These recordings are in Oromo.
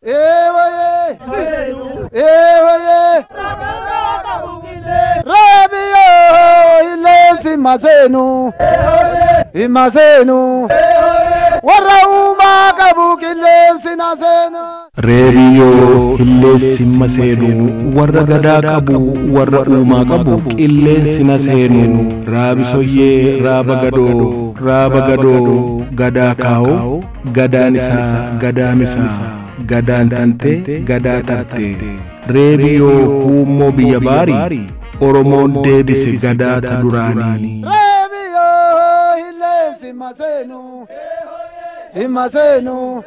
Ewaye Ewaye Rabio Ilensi Masenu Imasenu Warauma Kabuki Ilensi Nasenu Rabio Ilensi Masenu Waragada Kabu Warauma Kabu Ilensi Nasenu Rabisoye Rabagado Rabagado Gadakao Gadanisa Gadamisa Gadan tante gada tante Radio Humo Biyabari Oromon debise gada tadurani Radio Hilesi Masenu Imasenu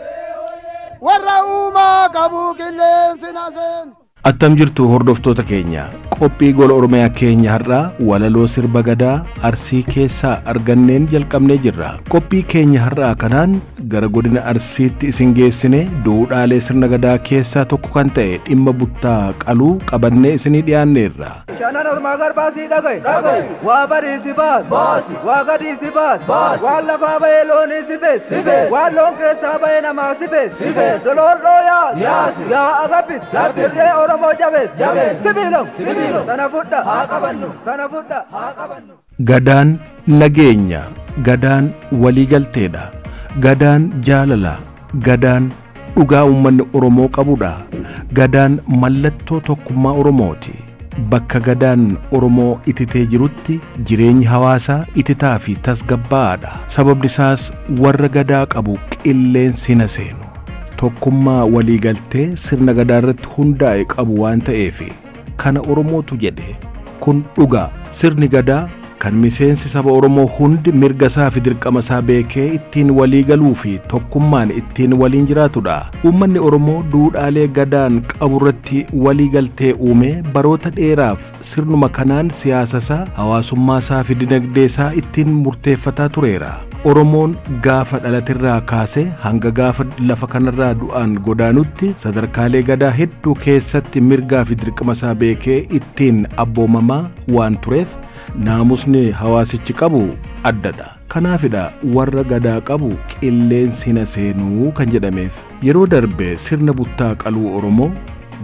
Warauma Kabuki Ilensi Nasenu Attam jirtu hordoftoota keenya qophii gola Oromiyaa keenya har'a walaloo sirba gadaa Arsii keessaa arganneen jalqabnee jirra. Qophii keenya har'a kanaan gara godina Arsiitti isin geessine duudhaalee sirna gadaa keessaa tokko kan ta'e dhimma buttaa qaluu qabannee isinii dhiyaanneerra. Shanan ormaa garbaasii dhagaye waa bariisi baas waa gadiisi baas waan lafaa bahee loonii si fees waan loon keessaa bahee namaa si fees dolooloo yaas yaa agabbis irree Oromoo jabees sibiilom kana fudha haa qabannu Gadaan nageenya gadaan waliigalteedha gadaan jaalala gadaan dhugaa uummanni Oromoo qabudha gadaan mallattoo tokkummaa Oromooti bakka gadaan Oromoo ititee jirutti jireenyi hawaasaa ititaa fi tasgabbaa'aadha sababni isaas warra gadaa qabu qilleensi na seenu tokkummaa waliigaltee sirna gadaa irratti hundaa'e qabu waan ta'eef kana Oromootu jedhe kun dhugaa sirni gadaa kan miseensi saba Oromoo hundi mirga isaa fi dirqama isaa beekee ittiin waliigaluu fi tokkummaan ittiin waliin jiraatudha. Uummanni Oromoo duudhaalee gadaan qabu irratti waliigaltee uume baroota dheeraaf sirnuma kanaan siyaasa isaa, hawaasummaa isaa fi dinagdee isaa ittiin murteeffataa tureera. Oromoon gaafa dhalatirraa kaasee hanga gaafa lafa kanarraa du'aan godaanutti sadarkaalee gadaa hedduu keessatti mirgaa fi dirqama isaa beekee ittiin abboomamaa waan tureef naamusni hawaasichi qabu addadha. Kanaafidha warra gadaa qabu qilleensi na seenuu kan jedhameef. Yeroo darbe sirna buttaa qaluu Oromoo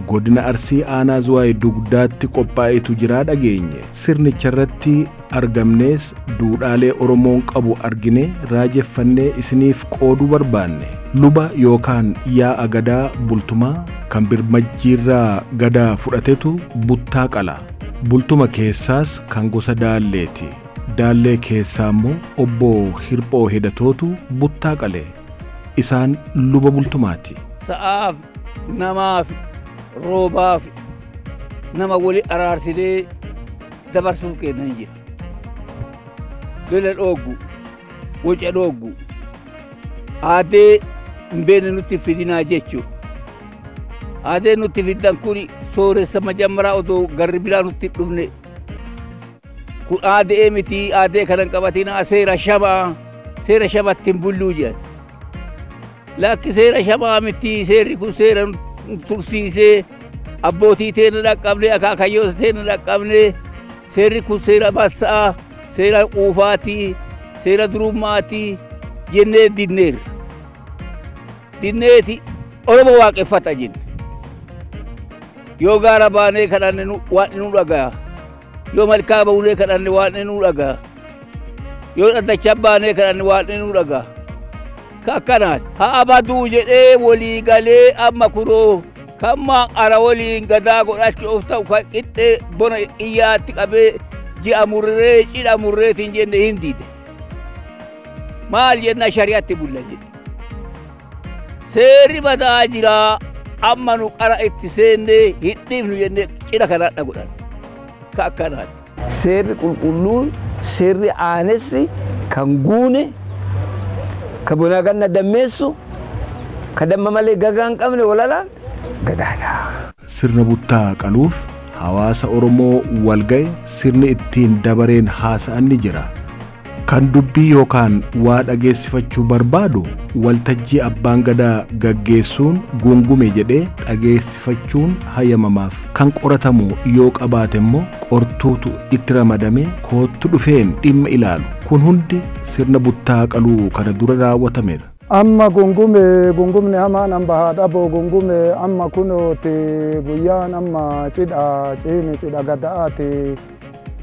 godina Arsii aanaa Zuwaay dugdaatti qophaa'etu jira dhageenye. Sirnicha irratti argamnees duudhaalee Oromoon qabu argine raajeffannee isiniif qooduu barbaanne. Luba yookaan yaa'a gadaa bultumaa kan birmajjiirraa gadaa fudhatetu buttaa qala. Bultuma keessaas kan gosa daalleeti. Daallee keessaa immoo obbo Hirphoo Hedatootu buttaa qale. Isaan luba bultumaati. Sa'aaf namaaf roobaaf nama wali araarsidee dabarsuu kennan jira. Lola dhooggu, waca dhooggu, aadee mbeene nutti fidinaa jechuu. Aadee nutti fiddan kuni sooressa majammaraa otoo garri biraa nutti dhufne. Kun aadee miti aadee kanan qabatinaa seera shabatti hin bulluu jedhan. Lakki seera shabaa miti seerri kun seera tursiisee abbootii teena dhaqqabne akaakayyoota teena dhaqqabne seerri kun seera bassa'a seera quufaatii seera durummaatii jennee dinneeti Oromoo waaqeffata jenne. Yoo gaara baanee kadhanne waan nu dhagaa yoo malkaa baunee kadhanne waan nu dhagaa yoo dhaddacha baanee kadhanne waan nu dhagaa kakkanaat haa abaduu jedhee walii galee amma kunoo kammaan ara waliin gadaa godhachuuf ta'u kan qixxee bona iyyaatti qabee ji'a murree cidha murreetiin jenne hin diide maal jenna shari'atti bulla jedhe seerri badaa jiraa amma nu qara itti seennee hidhiifnu jennee cidha kanaadha godhan kakkanaat. Seerri qulqulluun seerri aanessi kan guune ka bunaa ganna dammeessu ka damma malee gagaa hin qabne walalaan gadaadha. Sirna buttaa qaluuf hawaasa Oromoo walga'e sirni ittiin dabareen haasa'an ni jira. Kan dubbii yookaan waa dhageessifachuu barbaadu waltajjii abbaan gadaa gaggeessuun gungume jedhee dhageessifachuun hayyamamaaf. Kan qoratamu yoo qabaate immoo qortuutu itti ramadame koottu dhufeen dhimma ilaalu. Kun hundi sirna buttaa qaluu kana dura raawwatameera. amma gungumne hamaan amba haadhabo gungume amma kunooti guyyaan amma cidha ciini cidha gada'aati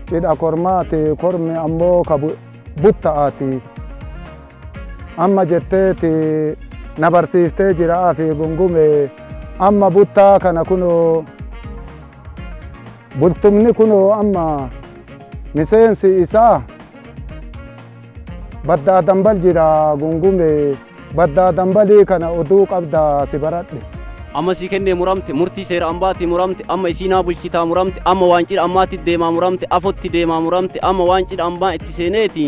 cidha kormaati kormi ammoo ka butta'aati amma jetteeti na barsiiftee jiraa fi gungume amma buttaa kana kuno bultumni kuno amma miseensi isaa baddaa dambal jira gungume baddaa dambalii kana oduu qabda si baradhe amma si kenne muramte murtii seera ambaati muramte amma isiinaa bulchitaa muramte amma waan cidha ammaatti deemaa muramte afotti deemaa muramte amma waan cidha ambaa itti seeneeti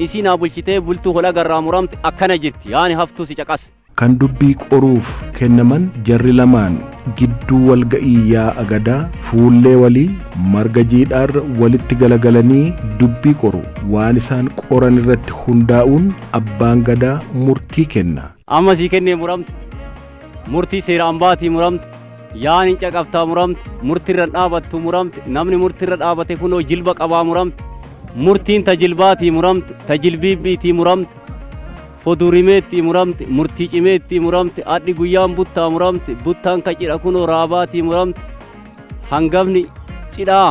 isiinaa bulchitee bultuu hola garraa muramte akkana jirti yaani haftuu si caqas kan dubbii qoruuf kennaman jarri lamaan gidduu walga'ii yaa'a gadaa fuullee walii marga jiidhaarra walitti galagalanii dubbii qoru waan isaan qoran irratti hundaa'uun abbaan gadaa murtii kenna. amma sii kennee muramte murtii seera ambaatii muramte yaani caqaftaa muramte murtiirra dhaabattu muramte namni murtiirra dhaabate kunoo jilba qabaa muramte murtiin tajilbaatii muramte tajilbiibbiitii muramte fodurimeetti muramte murtii cimeetti muramte adhi guyyaan buttaa muramte buttaan ka cidha kunoo raabaatii muramte hangafni cidhaa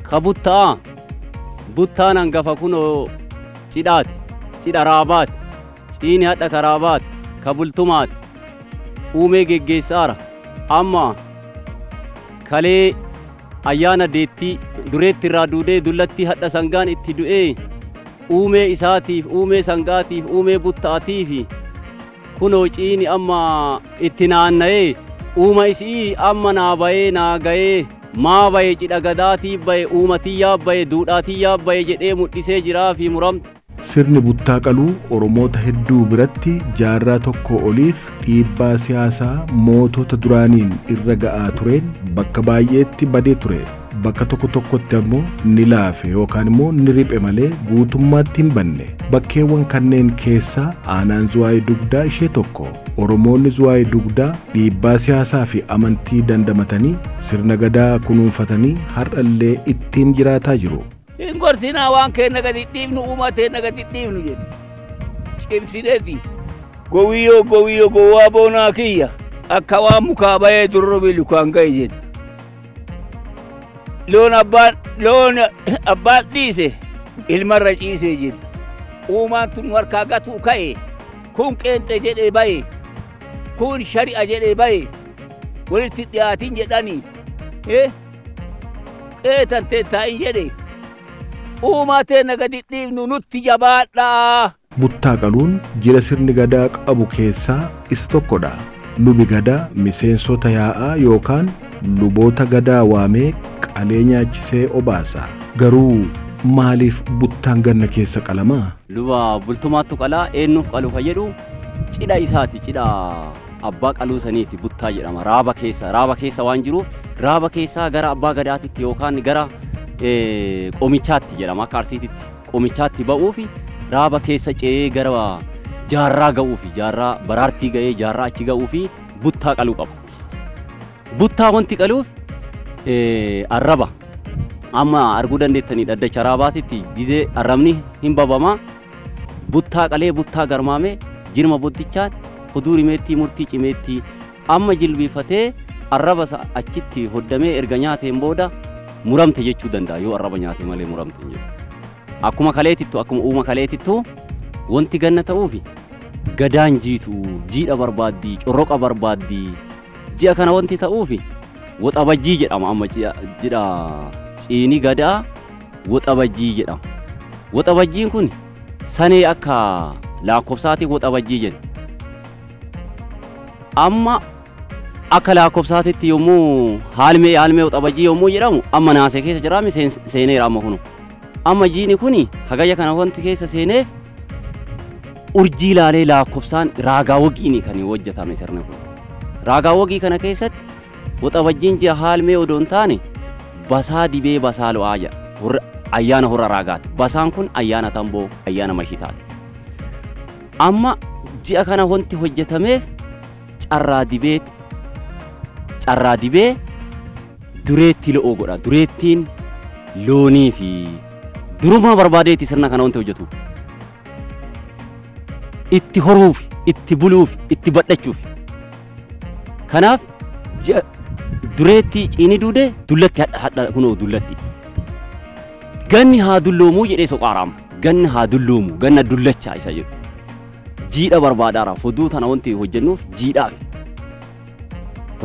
ka buttaa buttaan hangafa kunoo cidhaati cidha raabaati ciini hadha ka raabaati ka bultumaati uumee geggeessaara amma kalee ayyaana deettii dureetti irraa duudee dullatti hadha sangaan itti du'ee uumee isaatiif uumee sangaatiif uumee buttaatiif kunoo ciini amma itti naanna'ee uuma isii amma naa bayee naa ga'ee maa baye cidha gadaatiif baye uumatiyyaa baye duudhaatiyyaa baye jedhee mul'isee jiraa fi muramte. Sirni buttaa qaluu Oromoota hedduu biratti jaarraa tokko oliif dhiibbaa siyaasaa mootota duraaniin irra ga'aa tureen bakka baay'eetti badee ture. Bakka tokko tokkotti ammoo ni laafe yookaan immoo ni riphe malee guutummaatti hin banne. Bakkeewwan kanneen keessaa aanaan Zuwaayee Dugdaa ishee tokko. Oromoonni Zuwaayee Dugdaa dhiibbaa siyaasaa fi amantii dandamatanii sirna gadaa kunuunfatanii har'allee ittiin jiraataa jiru. Hin gorsinaa waan keenna gadi dhiifnu uumateen gadi dhiifnu jedhe. Cimsineeti gowiyyoo gowwaa boonaa kiyya akka waan mukaa bayee durrubi lukaan ga'e jedhe. Loon abbaan dhiise ilmarra ciisee jedhe. Uumaan tun harkaa gatuu ka'e kun qeenxe jedhee baye kun shari'a jedhee baye walitti dhiyaatin jedhanii qeetantee taa'in jedhe. Uumateen gadi dhiifnu nutti jabaadhaa. Buttaa qaluun jira sirni gadaa qabu keessaa isa tokkodha. Lubi gadaa miseensota yaa'aa yookaan luboota gadaa waamee qalee nyaachisee obaasa. Garuu maaliif buttaan ganna keessa qalamaa? Luba bultumaattu qalaa eenyuuf qalu fayyadu cidha isaati cidha abbaa qaluu saniiti buttaa jedhama. Raaba keessa waan jiruuf raaba keessaa gara abbaa gadaatitti yookaan gara qomichaatti jedhama akka arsiititti qomichaatti ba'uufi raaba keessa ce'ee gara jaarraa ga'uufi jaarraa baraartii ga'ee jaarraa achi ga'uufi buttaa qaluu qaba. Buttaa wanti qaluuf arraba amma arguu dandeettanii dhaddacha raabaatitti gizee arrabni hin babama buttaa qalee buttaa garmaame jirma buttichaatti fudurimeetti murtii cimeetti amma jilbiifatee arraba achitti hoddamee erga nyaateen booda muramte jechuu danda'a yoo arraba nyaate malee muramte hin jiru. Akkuma kaleetittu akkuma uuma kaleetittu wanti ganna ta'uufi gadaan jiitu jiidha barbaaddi corroqa barbaaddi ji'a kana wanti ta'uufi waxabajjii jedhama amma jidha ciini gadaa waxabajjii jedhama. Waxabajjiin kun sanee akka lakkoofsaati waxabajjii jedhe. Amma akka lakkoofsaatitti yommuu haalmee waxabajjii yommuu jedhamu amma naasee keessa jiraame seeneera amma kunu. Amma jiini kuni hagayya kana wanti keessa seeneef urjii ilaalee lakkoofsaan raagaa wagiini kan hojjetame sirna kun. Raagaa wagii kana keessatti waxabajjiin ji'a haalmee odoo hin taane basaa dibee basaa lo'aa jedha. Ayyaana hora raagaati. Basaan kun ayyaana tamboo ayyaana mashitaati. Amma ji'a kana wanti hojjetameef carraa dibee dureetti lo'oo godha. Dureettiin loonii fi duruma barbaadeetti sirna kana wanti hojjetu. itti horuuf, itti buluuf, itti badhachuuf. Kanaaf dureetti ciini duude dullatti hadha kunoo dullatti. Ganni haa dulloomuu jedhee soqaaraama. Ganni haa dulloomu, ganna dullachaa isa jedhu. Jiidha barbaadaara. Foduu tana wanti hojjennuuf jiidhaaf.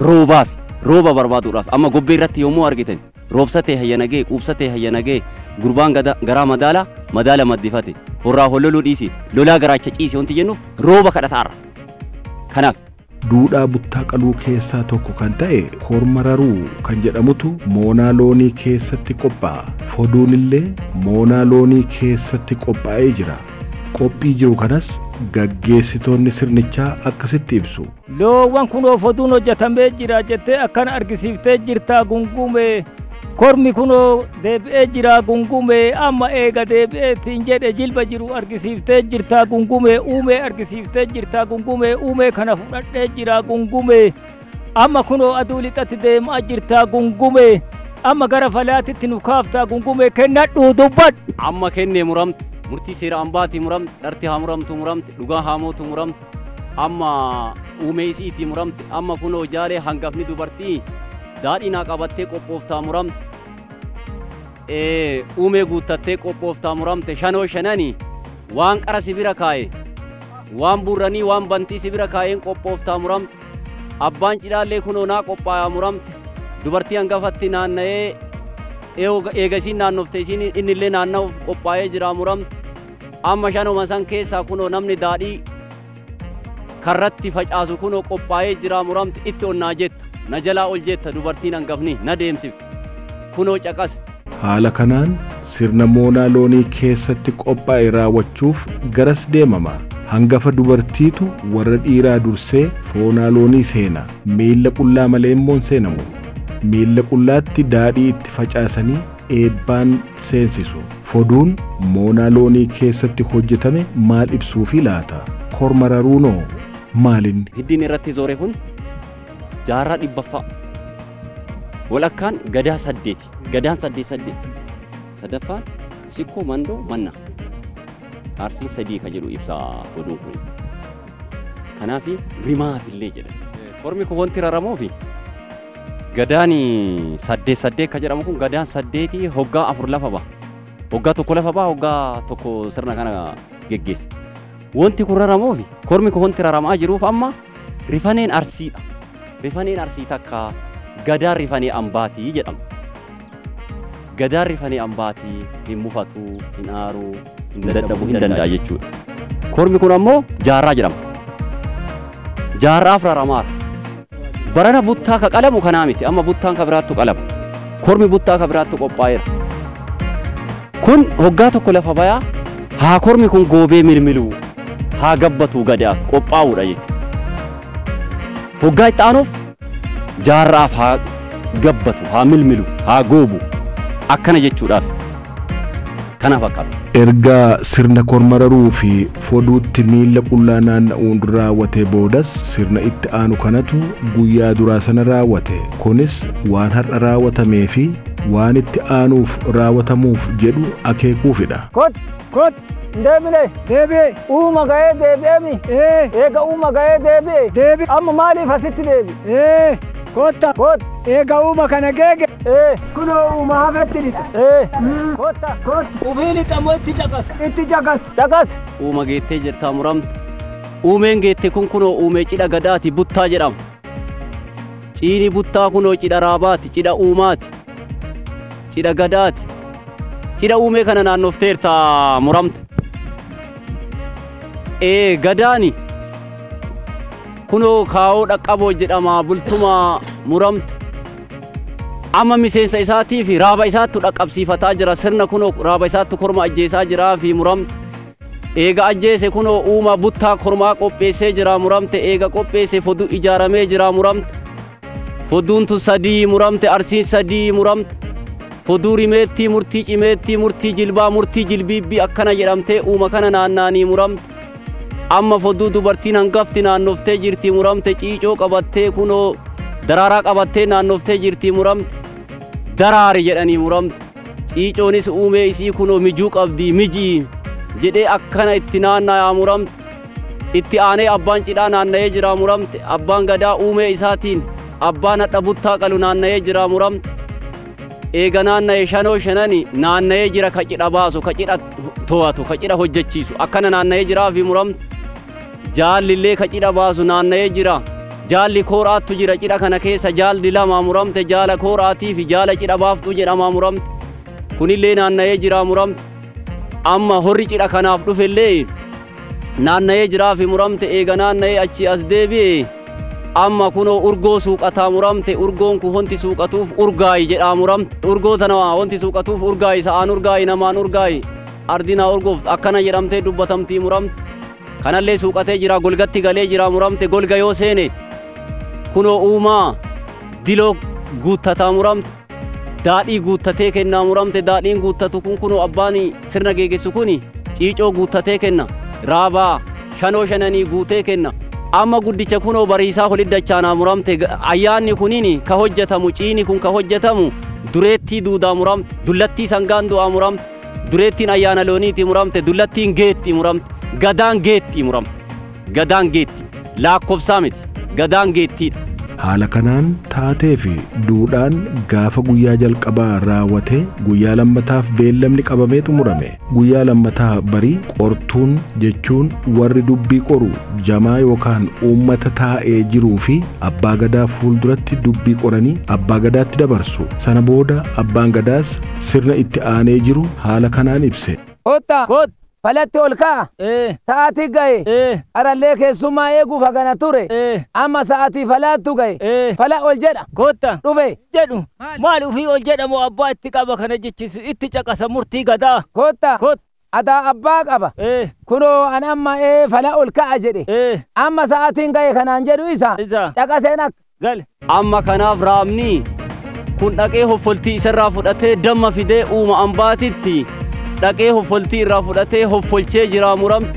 Roobaaf, rooba barbaaduudhaaf. Amma gobbee irratti yommuu argitan roobsatee hayyanagee, quubsatee hayyanagee, gurbaan garaa madaala maddifate, horraa holloluu dhiisi, lolaa garaacha ciisi wanti jennuuf rooba kadhataarra. Kanaaf duudhaa buttaa qaluu keessaa tokko kan ta'e korma raruu kan jedhamutu moonaa loonii keessatti qophaa'a. Foduun illee moonaa loonii keessatti qophaa'ee jira. Qophii jiru kanas gaggeessitoonni sirnichaa akkasitti ibsu. Loowwan kunoo foduun hojjetamee jira jettee akkana argisiiftee jirtaa gungume. Kormi kunoo deebi'ee jira gungume. Amma eega deebi'eetiin jedhe jilba jiru argisiiftee jirtaa gungume. Uumee argisiiftee jirtaa gungume. Uumee kana fudhadhee jira gungume. Amma kunoo aduu lixatti deemaa jirtaa gungume. Amma gara falaatitti nu kaaftaa gungume. Kennadhuu dubbadhu. Amma kennee muramte. Murtii seera ambaati muramte, dharti haa muramtu muramte, dhugaa haa mootu muramte, amma uumee isiitii muramte, amma kunoo jaalee hangafni dubartii daadhii naa qabattee qophooftaa muramte, uumee guuttattee qophooftaa muramte, shanoo shananii waan qara sibira kaa'e, waan burranii waan bantii sibira kaa'een qophooftaa muramte, abbaan cidhaallee kunoo naa qophaayaa muramte, dubartii hangafatti naanna'ee eega isiin naannofte isiin innillee naanna'uuf qophaa'ee jira muramte. Amma shanuma san keessaa kunoo namni daadhii karratti facaasu kunoo qophaa'ee jira muramte itti onnaa jetta. Na jalaa ol jetta dubartiin hangafni na deemsifte. Kunoo caqase. Haala kanaan sirna moonaa loonii keessatti qophaa'e raawwachuuf garas deemama. Hangafa dubartiitu warra dhiiraa dursee foonaa loonii seena. Miilla qullaa malee immoo seenamu. Miilla qullaatti daadhii itti facaasanii eebbaan seensisu. Foduun moonaa loonii keessatti hojjetame maal ibsuufi laata? Korma raruunoo maalin? Hiddiin irratti zoore kun jaarraa 100ffaa. Walakkaan gadaa 8. Gadaan 8. Sadaffaan sikkoo mandoo manna. Arsii 3 kan jedhu ibsa foduun kun. Kanaaf rimaaf illee jedha. Kormi kun wanti raramuufi gadaani 8 kan jedhamu kun gadaan 8 hoggaa 4 lafa ba'a. Hoggaa tokko lafa ba'a, hoggaa tokko sirna kana geggeessa. Wanti kun raramuufi kormi kun wanti raramaa jiruuf amma rifaneen arsiidha. Rifaneen arsii takka gadaan rifanee ambaatii jedhama. Gadaan rifanee ambaatii hin mufatu, hin aaru, hin dadhabuu hin danda'a jechuudha. Kormi kun ammoo jaarraa jedhama. Jaarraaf raramaara. Barana buttaa ka qalamu kanaa miti, amma buttaan ka biraattu qalama. Kormi buttaa ka biraattu qophaa'eera. Kun hoggaa tokko lafa bayaa haa kormi kun goobee milmiluu haa gabbatu gadaaf qophaa'uudha jechuudha. Hoggaa itti aanuuf jaarraaf haa gabbatu haa milmilu haa goobu akkana jechuudhaaf kana fakkaata. Erga sirna korma raruu fi foduutti miilla qullaa naanna'uun raawwate boodas sirna itti aanu kanatu guyyaa duraa sana raawwate. Kunis waan har'a raawwatamee fi waan itti aanuuf raawwatamuuf jedhu akeekuufidha. Kot deebine deebi'e uuma ga'ee deebi'eemi eega uuma ga'ee deebi'e amma maaliif asitti deebi kotta eega uuma kana geege kunoo uuma hafetti dhite kotta ufii lixamoo itti caqas uuma geettee jirtaa muramte uumeen geette kun kunoo uumee cidha gadaati buttaa jedhama. Ciini buttaa kunoo cidha raabaati cidha uumaati cidha gadaati cidha uumee kana naannofteerta muramte. Gadaani kunoo kaa'oo dhaqqaboo jedhama bultuma muramte. Amma miseensa isaatii fi raaba isaattu dhaqqabsiifataa jira. Sirna kunoo raaba isaattu korma ajjeesaa jiraa fi muramte. Eega ajjeese kunoo uuma buttaa kormaa qopheessee jira muramte. Eega qopheesse foduu ijaaramee jira muramte. Foduuntu 3 muramte. Arsiin 3 muramte. Foduu rimeettii murtii cimeettii murtii jilbaa murtii jilbiibbii akkana jedhamtee uuma kana naannaanii muramte. Amma foduu dubartiin hangafti naannoftee jirti muramte. Ciicoo qabattee kunoo daraaraa qabattee naannoftee jirti muramte. Daraari jedhanii muramte. Ciicoonis uumee isii kunoo mijuu qabdi mijii jedhee akkana itti naanna'aa muramte. itti aanee abbaan cidhaa naanna'ee jira muramte abbaan gadaa uumee isaatiin abbaan hadha buttaa qalu naanna'ee jira muramte eega naanna'ee shanoo shanani naanna'ee jira ka cidha baasu ka cidha to'atu ka cidha hojjechiisu akkana naanna'ee jiraa fi muramte jaallillee ka cidha baasu naanna'ee jira jaalli kooraattu jira cidha kana keessa jaalli lama muramte jaala kooraatii fi jaala cidha baaftuu jedhama muramte kunillee naanna'ee jira muramte amma horri cidha kanaaf dhufellee naanna'ee jiraa fi muramte eega naanna'ee achi as deebi'e amma kunoo urgoo suuqataa muramte urgoon kun honti suuqatuuf urgaayi jedhaa muramte urgoo tana honti suuqatuuf urgaayi sa'aan urgaayi namaan urgaayi ardinaa urgoof akkana jedhamtee dubbatamtii muramte kanallee suuqatee jira golgatti galee jira muramte golga yoo seene kunoo uumaa diloo guuttataa muramte daadhii guuttatee kennaa muramte daadhiin guuttatu kun kunoo abbaani sirna geegessu kuni ciicoo guuttatee kenna raabaa shanoo shananii guutee kenna amma guddicha kunoo bariisaa holiddachaanaa muramte ayyaanni kunini ka hojjetamu ciini kun ka hojjetamu dureettii duudaa muramte dullattii sangaan du'aa muramte dureettiin ayyaana looniiti muramte dullattiin geetti muramte gadaan geetti muramte gadaan geetti laakkobsaa miti gadaan geettiidha. Haala kanaan taatee fi duudhaan gaafa guyyaa jalqabaa raawwate guyyaa lammataaf beellamni qabamee xumurame. Guyyaa lammataa barii qortuun jechuun warri dubbii qoru jamaa yookaan uummata taa'ee jiruu fi abbaa gadaa fuulduratti dubbii qoranii abbaa gadaatti dabarsu. Sana booda abbaan gadaas sirna itti aanee jiru haala kanaan ibse. falatti ol ka'a sa'aatii gahe arallee keessummaa eeguuf hagana ture amma sa'aatii falaattu gahe fala ol jedha kotta dhufe jedhu maal ufii ol jedhamu abbaa itti qaba kana jechisu itti caqasa murtii gadaa kotta adaa abbaa qaba kunoo an amma fala ol ka'a jedhe amma sa'aatiin gahe kanaan jedhu isa caqaseen akka gal amma kanaaf raamni kun dhaqee hoffoltii isarraa fudhatee damma fidee uuma ambaatitti dhaqee hoffoltii irraa fudhatee hoffolchee jira muramte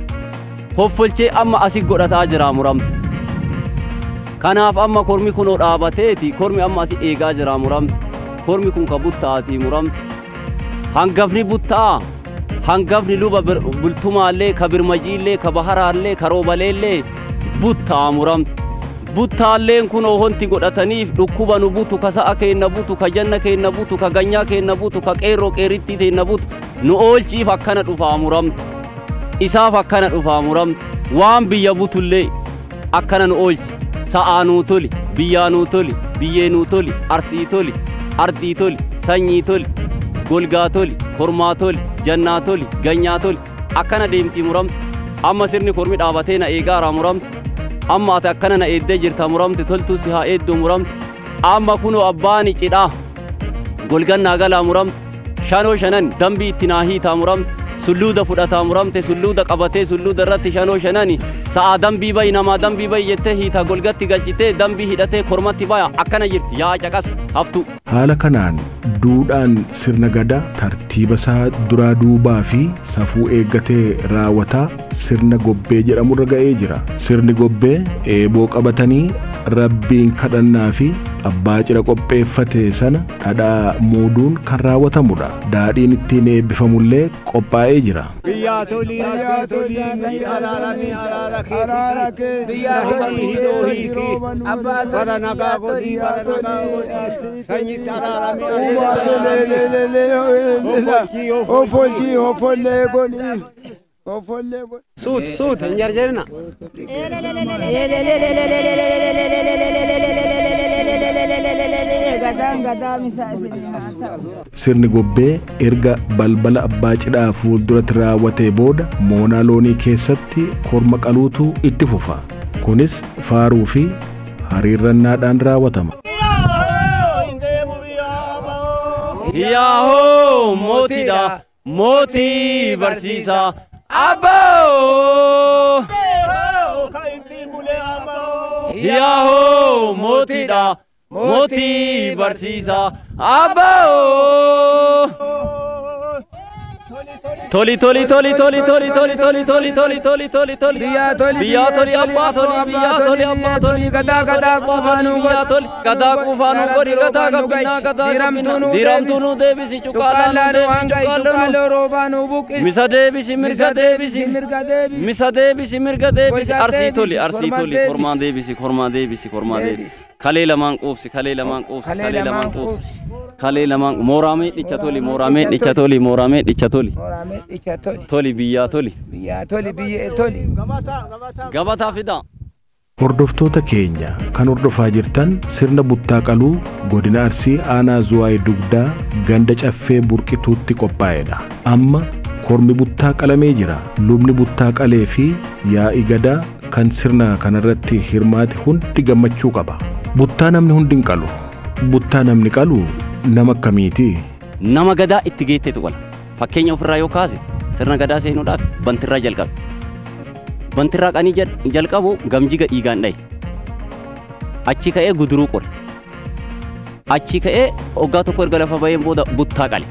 hoffolchee amma asi godhataa jira muramte kanaaf amma kormi kunoo dhaabateeti kormi amma asi eegaa jira muramte kormi kun ka buttaati muramte hangafni buttaa hangafni luba bultumaallee ka birmajiillee ka baharaallee ka roobaleellee buttaa muramte buttaalleen kunoo honti godhataniif dhukkuba nu butu ka sa'a keenna butu ka janna keenna butu ka ganyaa keenna butu ka qeerroo qeerittii teenna butu nu oolchiif akkana dhufaa muramte isaaf akkana dhufaa muramte waan biyya butullee akkana nu oolchi sa'aa nuu toli biyyaa nuu toli biyyee nuu toli arsii toli ardii toli sanyii toli golgaa toli kormaa toli jannaa toli ganyaa toli akkana deemtii muramte amma sirni kormi dhaabatee na eegaaraa muramte amma ati akkana na eeddee jirta muramte toltuu si haa eedduu muramte amma kunoo abbaani cidhaa golgannaa galaa muramte shanoo shanan dambii itti naa hiitaa muramte sulluuda fudhataa muramte sulluuda qabatee sulluuda irratti shanoo shanani sa'aa dambii bayi namaa dambii bayi jettee hiitaa golgatti galchitee dambii hidhatee kormatti baya akkana jirti yaa caqas haftu. Haala kanaan duudhaan sirna gadaa tartiiba isaa duraa duubaa fi safuu eeggatee raawwataa sirna gobbee jedhamurra ga'ee jira. Sirni gobbee eeboo qabatanii rabbiin kadhannaa fi abbaa cidha qopheeffate sana dhadhaa muuduun kan raawwatamudha. Daadhiin ittiin eebbifamullee qophaa'ee jira. Biyyaa tolii araarami araara kee biyyaa tolii hidhoo hiiki bara nagaa godhii bara nagaa godhii sanyitti araarami offolchii offollee godhii offollee godhii suut hin jarjarina. Sirni gobbee erga balbala abbaa cidhaa fuulduratti raawwatee booda moonaa loonii keessatti korma qaluutu itti fufa. Kunis faaruu fi hariirrannaadhaan raawwatama. Yaahoo mootiidha mootii barsiisaa abboo. Yaahoo mootiidha mootii barsiisaa abboo. Toli toli toli toli toli toli toli toli toli toli toli toli biya toli abba toli gada kufanu gori gada gabbina diramtunu debisi cukala robanu bukis misa debisi mirga debisi arsi toli korma debisi kale laman qufsi kale laman morame dichatoli toli biyya toli gabata fida. Hordoftoota keenya kan hordofaa jirtan sirna buttaa qaluu godina Arsii aanaa Zuwaay Dugdaa ganda caffee burqituutti qophaa'edha. Amma kormi buttaa qalamee jira. Lubni buttaa qalee fi yaa'i gadaa kan sirna kanarratti hirmaate hundi gammachuu qaba. Buttaa namni hundi hin qalu. Buttaa namni qalu nama akkamiiti? Nama gadaa itti geetteetu qala. Fakkeenya ofirraa yoo kaase sirna gadaa seenuudhaaf bantirraa jalqabe. Bantirraa qanii jalqabu gamjiga dhiigaan dhaye. Achi ka'ee guduruu qore. Achi ka'ee waggaa tokko erga lafa ba'een booda buttaa qale.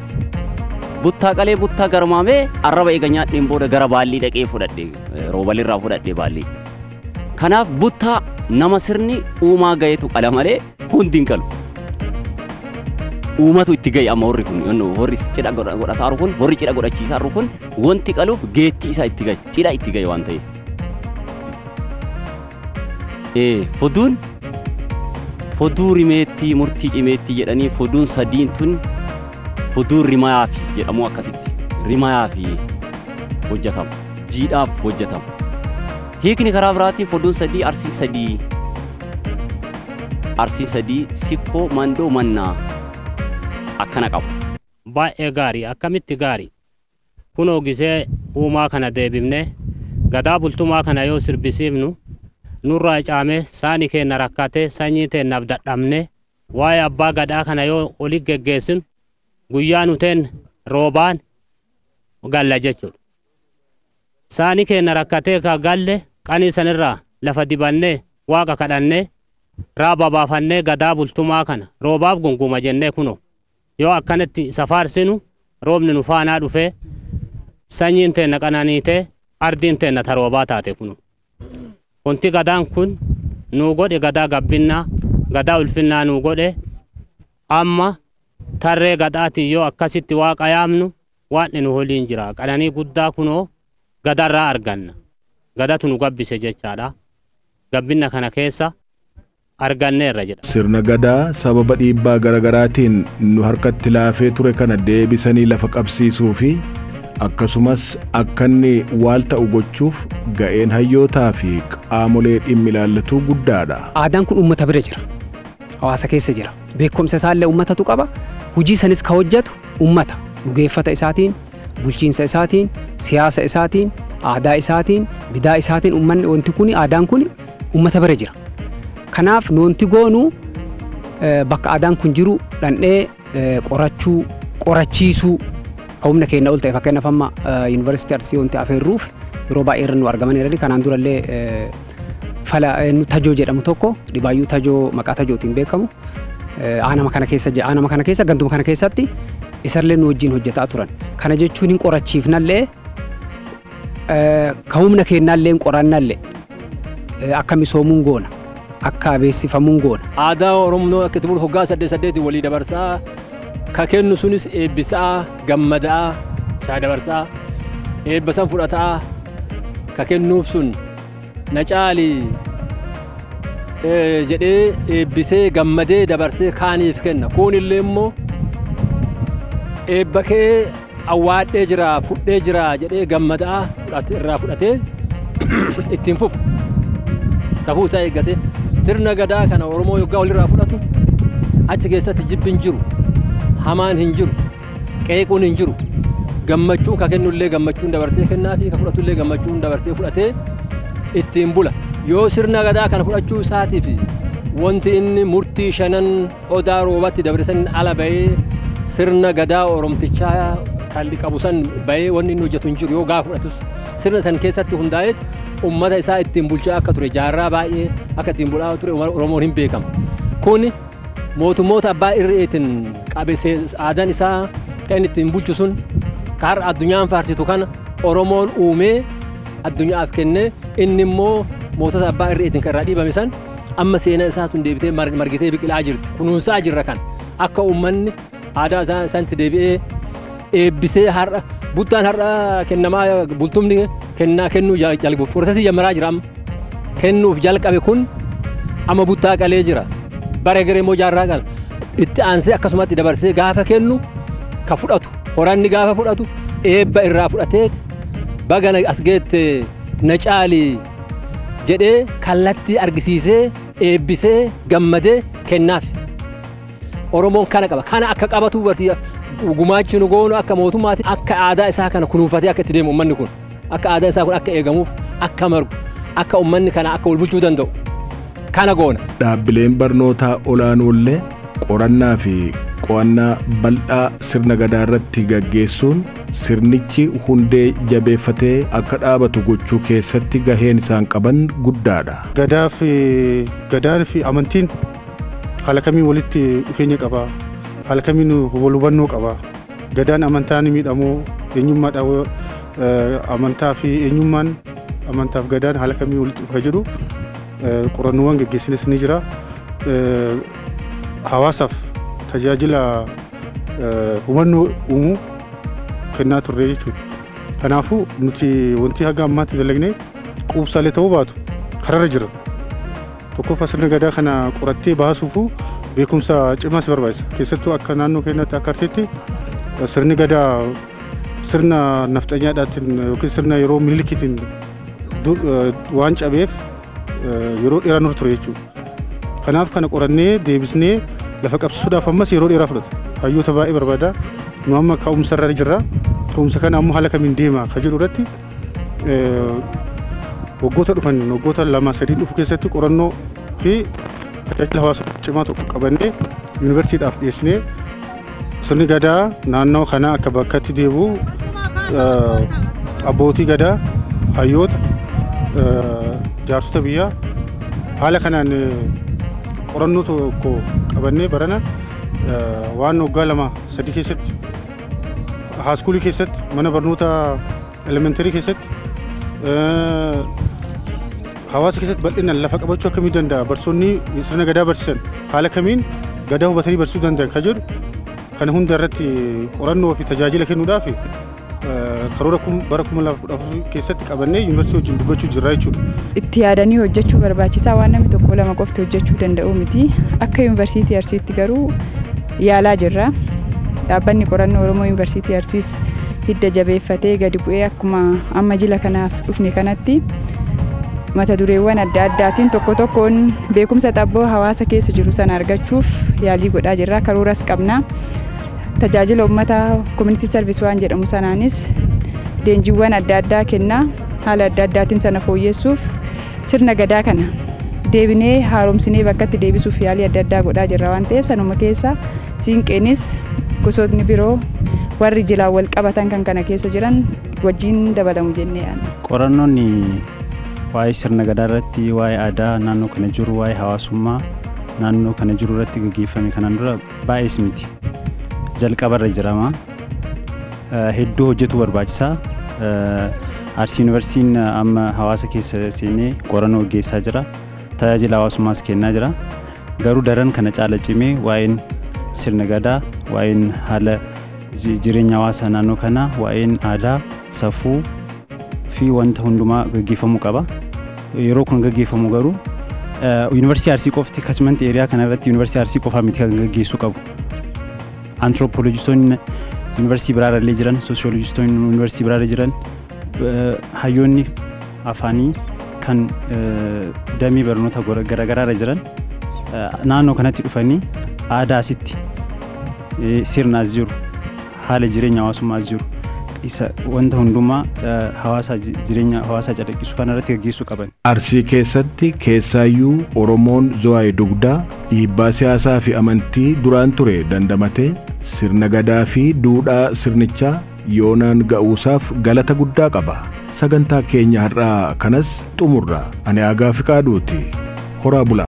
Buttaa qalee buttaa garmaamee arraba eega nyaadheen booda gara baallii dhaqee fudhadhe roobalirraa fudhadhe baallii. Kanaaf buttaa nama sirni uumaa gaheetu qala malee hundi hin qalu. Uumatu itti gahe amma warri cidha godhataa kun warri cidha godhachiisaa kun wanti qaluuf geetti isaa itti gahe cidha itti gahe waan ta'eef. Foduu rimeettii murtii cimeettii jedhanii foduun sadiin tun foduu rimayaafi jedhamu akkasitti rimayaafi hojjetama jiidhaaf hojjetama. Hiikni karaa biraatiin foduun sadii arsii sadii sikkoo mandoo mannaa akkana qabu. Baay'ee gaarii akkamitti gaarii kunoo gisee uumaa kana deebifne gadaa bultumaa kana yoo sirbisiifnu nurraa caame saani keenya rakkate sanyii teennaaf dadhabne waa'ee abbaa gadaa kana yoo oli geggeessin guyyaa nuteen roobaan galla jechuudha. Saani keenya rakkatee ka galle qanii sanirraa lafa dibannee waaqa kadhannee raaba baafannee gadaa bultumaa kana roobaaf gunguma jennee kunoo yoo akkanatti safaarsinu roobni nu faanaa dhufee sanyiin teenna qananiitee ardiin teenna taroobaa taate kunu. Wanti gadaan kun nuu godhe gadaa gabbinnaa gadaa ulfinnaa nuu godhe amma tarree gadaatiin yoo akkasitti waaqa yaamnu waan nu holiin jira qananii guddaa kunoo gadarraa arganna gadatu nu gabbise jechaadha gabbinna kana keessa arganneerra jedha. Sirna gadaa sababa dhiibbaa garagaraatiin nu harkatti laafee ture kana deebisanii lafa qabsiisuu fi akkasumas akkanni waal ta'u gochuuf ga'een hayyootaa fi qaamolee dhimmi ilaallatu guddaadha. Aadaan kun uummata bira jira. Hawaasa keessa jira. Beekumsa isaallee uummatatu qaba. Hujii sanis ka hojjetu uummata. Dhugeeffata isaatiin, bulchiinsa isaatiin, siyaasa isaatiin, aadaa isaatiin, bidaa isaatiin uummanni wanti kun aadaan kun uummata bira jira. Kanaaf nuti goonu bakka aadaan kun jiru dhandhee qorachuu, qorachiisuu humna keenya ol ta'e fakkeenyaaf amma yuunivarsiitii Arsii wanti afeerruuf yeroo baay'ee irra nu argamaniiru kanaan durallee fala tajoo jedhamu tokko dhibaayyuu tajoo maqaa tajootiin beekamu aanama kana keessa ganduma kana keessatti isarlee nu wajjin hojjetaa turan. Kana jechuun hin qorachiifnallee ka humna keenyaallee hin qorannallee akka misoomuun goona. Akka beessifamuun goona. Aadaa Oromoo akka tibul hoggaa 8 walii dabarsaa ka kennu sunis eebbisaa gammadaa isaa dabarsaa eebbasan fudhataa ka kennuuf sun na caali jedhee eebbisee gammadee dabarsee kaaniif kenna kunillee immoo eebba kee awwaadhee jira fudhee jira jedhee gammadaa irraa fudhatee ittiin fufu safuu isaa eeggate. Sirna gadaa kana Oromoo yoggaa walirraa fudhatu achi keessatti jibbi hin jiru hamaan hin jiru qeequun hin jiru gammachuu ka kennullee gammachuun dabarsee kennaa fi ka fudhatullee gammachuun dabarsee fudhatee ittiin bula. Yoo sirna gadaa kana fudhachuu isaatiif wanti inni murtii 5 odaa roobatti dabarsan ala ba'ee sirna gadaa Oromtichaa kalli qabu san ba'ee wanni inni hojjetu hin jiru yoo gaa fudhatus sirna san keessatti hundaa'ee ummata isaa ittiin bulchaa akka ture jaarraa baay'ee akka ittiin bulaa ture Oromoon hin beekamu. Kun mootummoota abbaa irreetiin qabee aadaan isaa kan ittiin bulchu sun kaar addunyaan faarsitu kana Oromoon uumee addunyaaf kenne inni immoo mootota abbaa irreetiin kan irraa dhiibame san amma seenaa isaatuun deebitee margitee biqilaa jirti kunuunsaa jirra kan akka uummanni aadaa isaanitti deebi'ee eebbisee har'a buttaan har'a kennamaa bultumni kennuu jalqabu fursasii jammaraa jira amma kennuuf jalqabe kun amma buttaa qalee jira bare garee immoo jaarraa qala itti aansee akkasumatti dabarsee gaafa kennu ka fudhatu horanni gaafa fudhatu eebba irraa fudhateet bagana as geette na caali jedhee kallattii argisiisee eebbisee gammadee kennaaf Oromoon kana qaba kana akka qabatu barsiisa gumaachi nu goonu akka mootummaatti akka aadaa isaa kana kunuunfatee akka itti deemu uummanni kun akka aadaa isaa kun akka eegamuuf akka margu akka uummanni kana akka wal bulchuu danda'u kana goona. Dhaabbileen barnootaa olaanoollee qorannaa fi qo'annaa bal'aa sirna gadaa irratti gaggeessuun sirnichi hundee jabeeffatee akka dhaabatu gochuu keessatti gaheen isaan qaban guddaadha. Gadaa fi amantiin haala kamiin walitti dhufeenya qaba. Haala kamiin wal hubannoo qaba. Gadaan amantaan miidhamoo eenyummaadha amantaa fi eenyummaan amantaaf gadaan haala kamiin walitti dhufa jedhu qorannoowwan gaggeessinis ni jira. Hawaasaaf tajaajila hubannoo uumuu kennaa turre jechuudha. Kanaafuu nuti wanti haga ammaatti dalagnee quubsaalee ta'uu baatu kararra jira. Tokkoffaa sirna gadaa kana qorattee baasuufuu beekumsa cimaas barbaachisa. Keessattuu akka naannoo keenyatti akka arseetti sirni gadaa sirna nafxanyaadhaatiin yookiin sirna yeroo milikiitiin waan cabeef yeroo dheeraa nurra ture jechuudha. Kanaaf kana qorannee deebisnee lafa qabsiisuudhaaf ammas yeroo dheeraa fudhata. Hayyoota baay'ee barbaada. Nu amma ka'umsa irra jirra. Ka'umsa kana ammoo haala kamiin deema ka jedhu irratti waggoota dhufan waggoota 2-3 dhufu keessatti qorannoo fi tajaajila hawaasa cimaa tokko qabannee yuunivarsiitiidhaaf dhiyeessinee sirni gadaa naannoo kana akka bakkatti deebi'u abbootii gadaa hayyoota jaarsota biyyaa haala kanaan qorannoo tokko qabannee barana waan waggaa 2-3 keessatti haaskuulii keessatti mana barnoota elementarii keessatti hawaasa keessatti bal'inaan lafa qabachuu akkamii danda'a barsoonni sirna gadaa barsiisan haala kamiin gadaa hubatanii barsiisuu danda'an ka jedhu kana hunda irratti qorannoo fi tajaajila kennuudhaaf karoora bara 2014 keessatti qabannee yuunivarsiitii wajjin dubbachuu jirra jechuudha. Itti yaadanii hojjechuu barbaachisaa waan namni tokko lama qofti hojjechuu danda'u miti. Akka yuunivarsiitii Arsiitti garuu yaalaa jirra. Dhaabbanni qorannoo Oromoo yuunivarsiitii Arsiis hidda jabeeffatee gadi bu'ee akkuma amma jila kanaaf dhufne kanatti mata dureewwan adda addaatiin tokko tokkoon beekumsa xabboo hawaasa keessa jiru sana argachuuf yaalii godhaa jirra. Karooras qabna. Tajaajila uummataa community service waan jedhamu sanaanis leenjiiwwan adda addaa kennaa haala adda addaatiin sana fooyyessuuf sirna gadaa kana deebinee haaromsinee bakkatti deebisuuf yaalii adda addaa godhaa jirra waan ta'eef sanuma keessa siinqeenis gosootni biroo warri jilaan wal qabatan kan kana keessa jiran wajjin dabalamu jennee yaadna. Qorannoonni waa'ee sirna gadaa irratti waa'ee aadaa naannoo kana jiru waa'ee hawaasummaa naannoo kana jiru irratti gaggeeffame kanaan dura baay'ees miti. Jalqabarra jirama hedduu hojjetu barbaachisaa. Arsii yuunivarsiitiin amma hawaasa keessa seenee qorannoo gaggeessaa jira. Tajaajila hawaasummaas kennaa jira. Garuu daran kana caala cimee waa'een sirna gadaa waa'een haala jireenya hawaasa naannoo kanaa waa'een aadaa safuu fi wanta hundumaa gaggeeffamuu qaba. Yeroo kun gaggeeffamu garuu yuunivarsiitii Arsii qofti catchment area kana irratti yuunivarsiitii Arsii qofaa miti kan gaggeessuu qabu. Anthropologistoonni yuunivarsiitii biraarra jiran, soosiyolojistoonni yuunivarsiitii biraarra jiran, hayyoonni afaanii kan damee barnoota garaagaraarra jiran naannoo kanatti dhufanii aadaa asitti sirna as jiru, haala jireenya hawaasummaa as jiru isa wanta hundumaa hawaasa jireenya hawaasaa calaqqisu kana irratti gaggeessuu qaban. Arsii keessatti keessaayyuu Oromoon Zo'aay Dugdaa dhiibbaa siyaasaa fi amantii duraan ture dandamatee sirna gadaa fi duudhaa sirnichaa yoonaan ga'uusaaf galata guddaa qaba. Sagantaa keenya har'aa kanas xumurra. Ani Agaa Fiqaaduuti. Horaa bulaa.